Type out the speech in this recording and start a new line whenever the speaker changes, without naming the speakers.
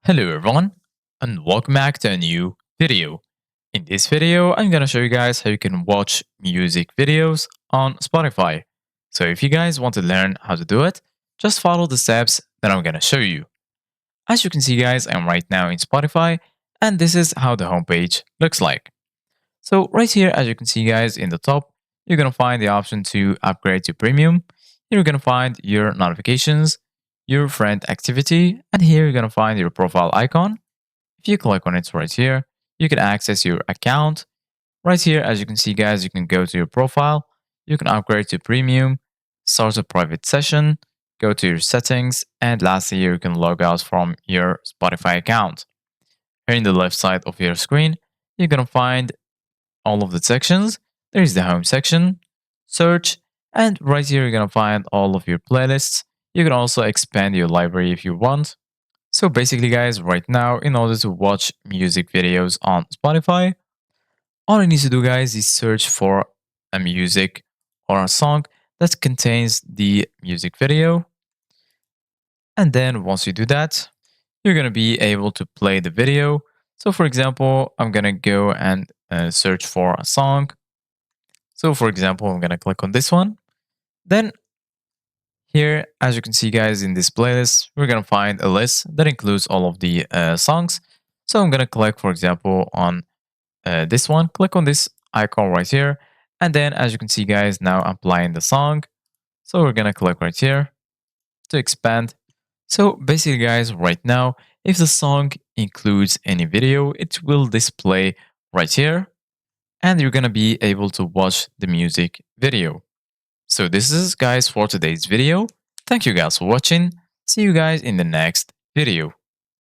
Hello everyone and welcome back to a new video. In this video, I'm gonna show you guys how you can watch music videos on Spotify. So if you guys want to learn how to do it, just follow the steps that I'm gonna show you. As you can see guys, I'm right now in Spotify and this is how the homepage looks like. So right here, as you can see guys in the top, you're gonna find the option to upgrade to premium. You're gonna find your notifications, your friend activity, and here you're gonna find your profile icon. If you click on it right here, you can access your account. Right here, as you can see guys, you can go to your profile, you can upgrade to premium, start a private session, go to your settings, and lastly, you can log out from your Spotify account. Here in the left side of your screen, you're gonna find all of the sections. There is the home section, search, and right here you're gonna find all of your playlists. You can also expand your library if you want. So basically guys, right now in order to watch music videos on Spotify, all you need to do guys is search for a music or a song that contains the music video. And then once you do that, you're gonna be able to play the video. So for example, I'm gonna go and search for a song. So for example, I'm gonna click on this one. Then here, as you can see guys in this playlist, we're gonna find a list that includes all of the songs. So I'm gonna click, for example, on this one. Click on this icon right here. And then as you can see guys, now I'm playing the song. So we're gonna click right here to expand. So basically guys, right now, if the song includes any video, it will display right here. And you're gonna be able to watch the music video. So this is guys for today's video. Thank you guys for watching. See you guys in the next video.